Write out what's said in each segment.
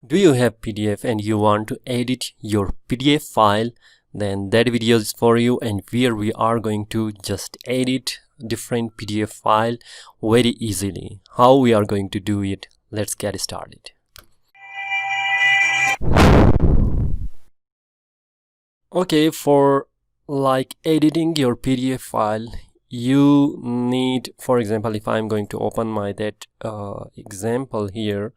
Do you have PDF and you want to edit your PDF file? Then that video is for you, and here we are going to just edit different PDF file very easily. How we are going to do it? Let's get started. Okay, for like editing your PDF file, you need, for example, if I'm going to open my example here,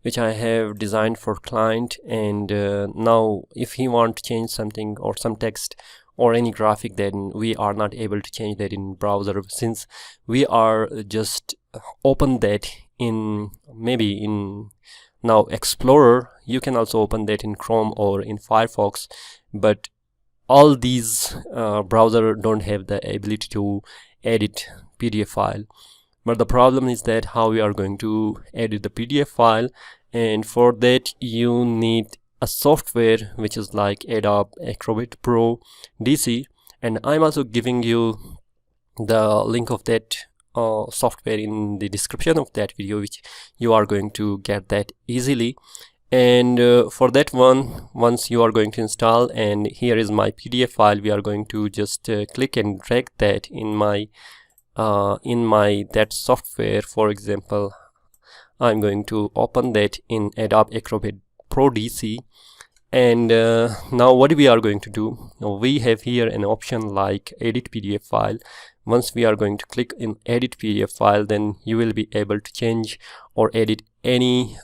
which I have designed for client, and now if he want to change something or some text or any graphic, then we are not able to change that in browser, since we are just open that in maybe in now Explorer. You can also open that in Chrome or in Firefox, but all these browser don't have the ability to edit PDF file. But the problem is that how we are going to edit the PDF file, and for that you need a software which is like Adobe Acrobat Pro DC, and I'm also giving you the link of that software in the description of that video, which you are going to get that easily. And for that one, once you are going to install, and here is my PDF file, we are going to just click and drag that in my that software. For example, I'm going to open that in Adobe Acrobat Pro DC, and now what we are going to do, we have here an option like edit PDF file. Once we are going to click in edit PDF file, then you will be able to change or edit any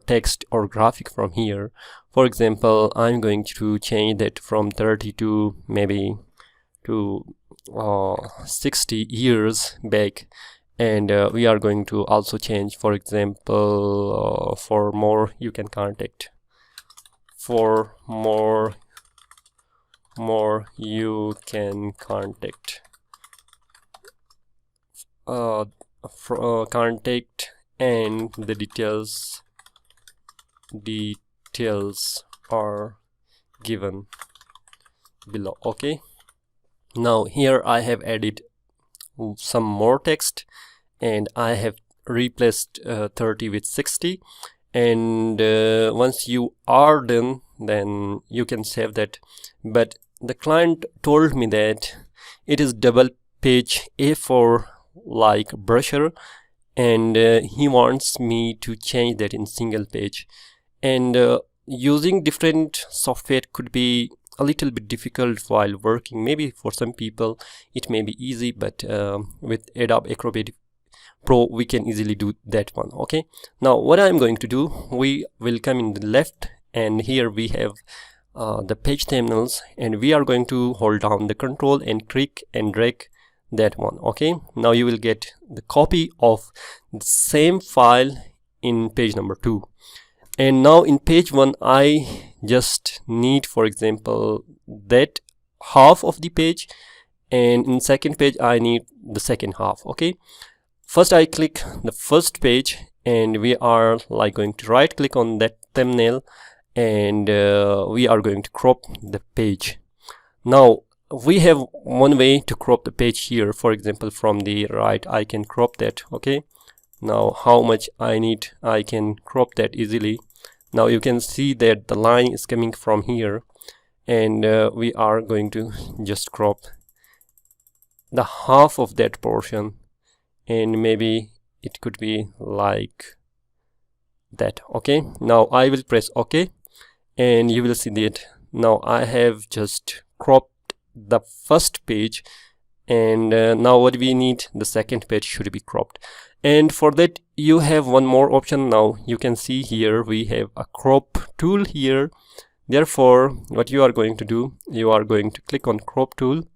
text or graphic from here. For example, I'm going to change that from 30 to maybe to 60 years back, and we are going to also change, for example, for more you can contact, for more you can contact, contact, and the details are given below. Okay, now here I have added some more text, and I have replaced 30 with 60, and once you are done, then you can save that. But the client told me that it is double page A4 like brochure, and he wants me to change that in single page, and using different software could be a little bit difficult while working. Maybe for some people it may be easy, but with Adobe Acrobat Pro we can easily do that one. Okay, now what I'm going to do, we will come in the left, and here we have the page thumbnails, and we are going to hold down the control and click and drag that one. Okay, now you will get the copy of the same file in page number 2, and now in page 1 I just need, for example, that half of the page, and in second page I need the second half. Okay, first I click the first page, and we are like going to right click on that thumbnail, and we are going to crop the page. Now we have one way to crop the page here. For example, from the right I can crop that. Okay, now how much I need, I can crop that easily. Now you can see that the line is coming from here, and we are going to just crop the half of that portion, and maybe it could be like that. Okay, now I will press OK, and you will see that now I have just cropped the first page, and now what we need, the second page should be cropped. And for that you have one more option. Now you can see here we have a crop tool here. Therefore what you are going to do, you are going to click on crop tool,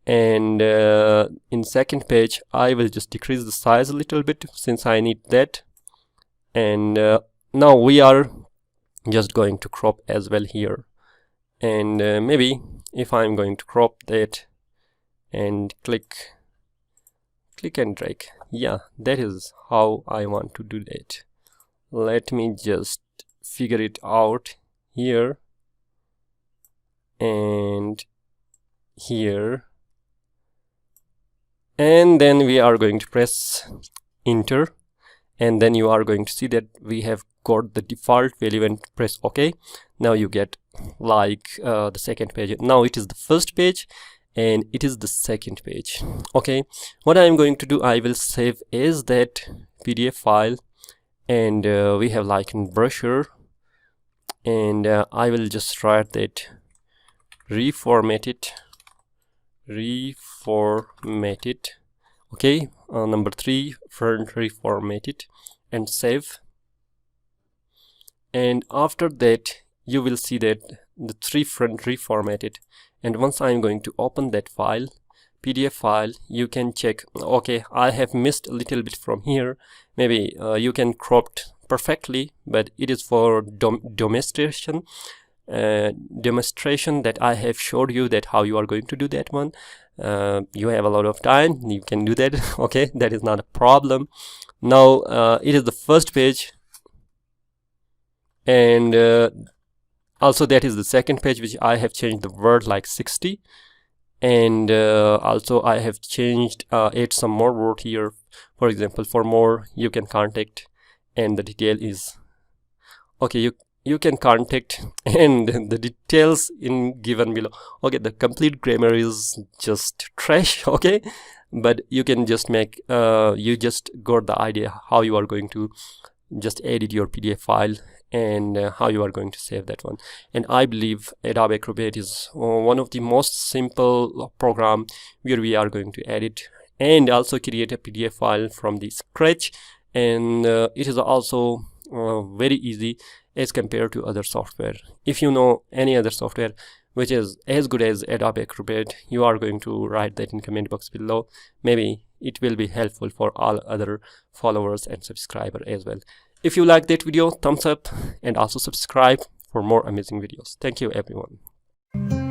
and in second page I will just decrease the size a little bit since I need that, and now we are just going to crop as well here. And maybe if I'm going to crop that and click and drag, yeah, that is how I want to do that. Let me just figure it out here and here, and then we are going to press enter, and then you are going to see that we have got the default value and press OK, now you get like the second page. Now it is the first page and it is the second page. Okay, what I am going to do, I will save as that PDF file, and we have like in brochure, and I will just write that reformat it. Okay, number 3, front reformat it and save. And after that you will see that the 3 front reformatted. And once I'm going to open that file, PDF file, you can check, okay, I have missed a little bit from here. Maybe you can crop it perfectly, but it is for demonstration that I have showed you that how you are going to do that one. You have a lot of time, you can do that. Okay, that is not a problem. Now it is the first page, and also that is the second page, which I have changed the word like 60, and also I have changed add some more word here. For example, for more you can contact, and the detail is okay, you can contact, and the details in given below. Okay, the complete grammar is just trash. Okay, but you can just make you just got the idea how you are going to just edit your PDF file, and how you are going to save that one. And I believe Adobe Acrobat is one of the most simple program where we are going to edit and also create a PDF file from the scratch, and it is also very easy as compared to other software. If you know any other software which is as good as Adobe Acrobat, you are going to write that in comment box below. Maybe it will be helpful for all other followers and subscribers as well. If you like that video, thumbs up and also subscribe for more amazing videos. Thank you everyone.